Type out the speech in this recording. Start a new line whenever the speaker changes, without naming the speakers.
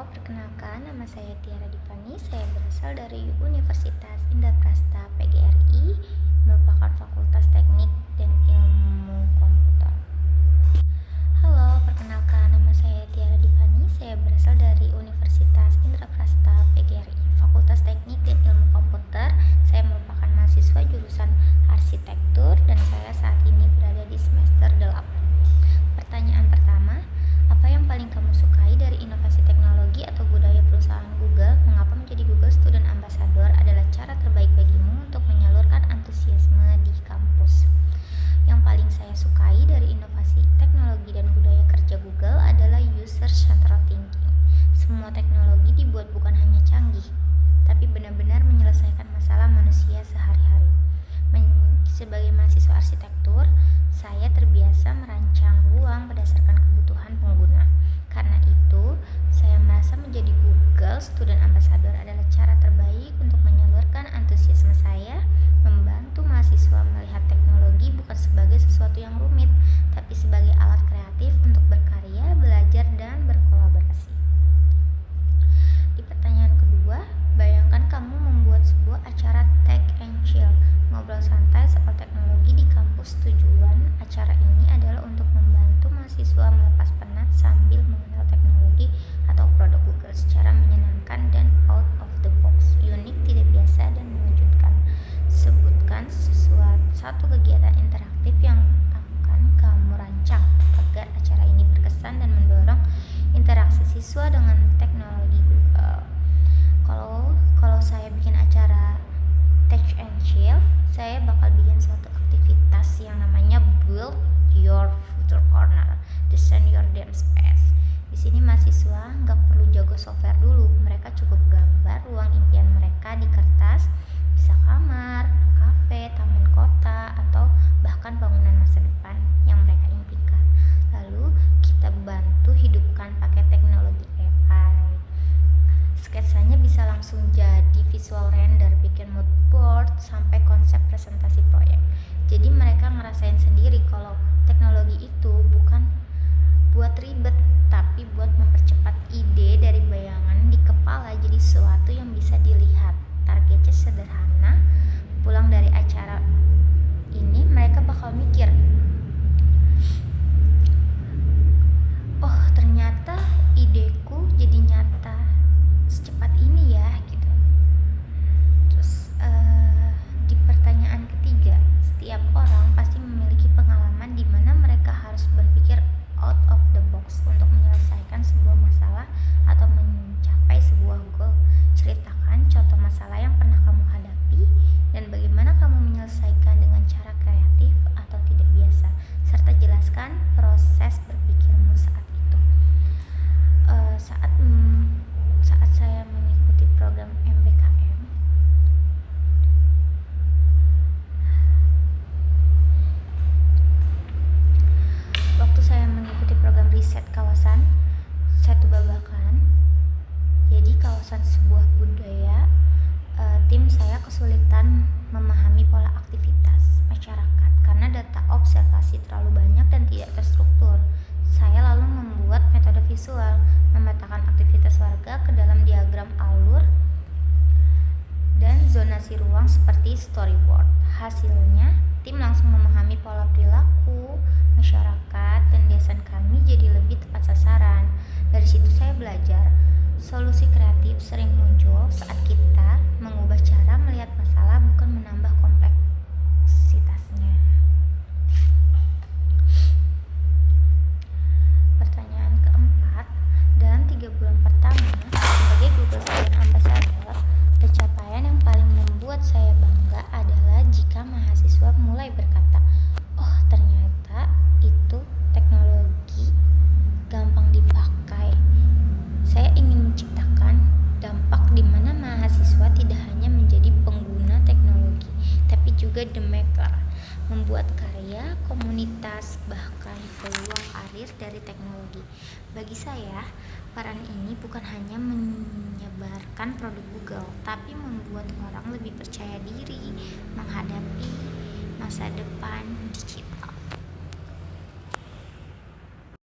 Perkenalkan, nama saya Tiara Dipani. Saya berasal dari Universitas Indraprasta PGRI, merupakan Fakultas Teknik dan Ilmu Komputer. Halo, perkenalkan, nama saya Tiara Dipani. Saya berasal dari Universitas Indraprasta PGRI, Fakultas Teknik dan Ilmu Komputer. Saya merupakan mahasiswa jurusan Arsitektur dan saya saat ini berada di semester 8. Pertanyaan pertama, apa yang paling kamu sukai dari inovasi teknologi atau budaya perusahaan Google? Mengapa menjadi Google Student Ambassador adalah cara terbaik bagimu untuk menyalurkan antusiasme di kampus? Yang paling saya sukai dari inovasi teknologi dan budaya kerja Google adalah user-centered thinking. Semua teknologi dibuat bukan hanya canggih, tapi benar-benar menyelesaikan masalah manusia sehari-hari. Sebagai mahasiswa arsitektur, saya terbiasa merancang ruang berdasarkan kebutuhan pengguna. Karena itu, saya merasa menjadi Google Student Ambassador adalah cara terbaik untuk menyalurkan antusiasme saya, membantu mahasiswa melihat teknologi bukan sebagai sesuatu yang rumit, tapi sebagai alat kreatif untuk berkarya, belajar, dan berkolaborasi. Di pertanyaan kedua, bayangkan kamu membuat sebuah acara Tech and Chill, ngobrol santai soal teknologi di kampus. Tujuan acara ini adalah untuk membantu mahasiswa melepas penat sambil mengenal teknologi atau produk Google secara menyenangkan dan out of the box, unik, tidak biasa, dan mengejutkan. Sebutkan satu kegiatan interaktif yang akan kamu rancang agar acara ini berkesan dan mendorong interaksi siswa dengan teknologi Google. Kalau saya bikin acara Tech and Chill, saya bakal bikin suatu aktivitas yang namanya Build Your Future Corner, Design Your Dream Space. Di sini mahasiswa nggak perlu jago software dulu, mereka cukup gambar ruang impian mereka di kertas, bisa kamar, kafe, taman kota, atau bahkan bangunan masa depan yang mereka impikan. Lalu kita bantu hidupkan pakai teknologi AI. Sketsanya bisa langsung jadi visual render, bikin mood board, sampai konsep presentasi proyek. Jadi mereka ngerasain sendiri kalau teknologi itu bukan buat ribet, tapi buat mempercepat ide dari bayangan di kepala jadi sesuatu yang bisa dilihat. Targetnya sederhana, pulang dari acara ini mereka bakal mikir, oh ternyata ideku jadi nyata secepat ini ya, gitu. Terus di pertanyaan ketiga, setiap orang pasti memiliki pengalaman di mana mereka harus berpikir out of the box untuk menyelesaikan sebuah masalah atau mencapai sebuah goal. Ceritakan contoh masalah yang pernah kamu hadapi dan bagaimana kamu menyelesaikan dengan cara kreatif atau tidak biasa, serta jelaskan proses berpikirmu saat itu. Saat saya mengikuti program MBKM, waktu saya mengikuti program riset kawasan Setu Babakan, jadi kawasan sebuah budaya, tim saya kesulitan memahami pola aktivitas masyarakat karena data observasi terlalu banyak dan tidak terstruktur. Saya lalu membuat metode visual, memetakan aktivitas warga ke dalam diagram alur dan zonasi ruang seperti storyboard. Hasilnya, tim langsung memahami pola perilaku masyarakat dan desain kami jadi lebih tepat sasaran. Dari situ saya belajar, solusi kreatif sering muncul saat kita mengubah cara melihat masalah, bukan menambah kompleksitasnya. Pertanyaan keempat, dalam 3 bulan pertama sebagai Google Student Ambassador, pencapaian yang paling membuat saya bangga adalah jika mahasiswa mulai berkata, oh ternyata itu teknologi gampang dipakai. Saya ingin menciptakan dampak di mana mahasiswa tidak hanya menjadi pengguna teknologi, tapi juga the maker, membuat karya, komunitas, bahkan peluang karir dari teknologi. Bagi saya, peran ini bukan hanya menyebarkan produk Google, tapi membuat orang lebih percaya diri menghadapi masa depan digital.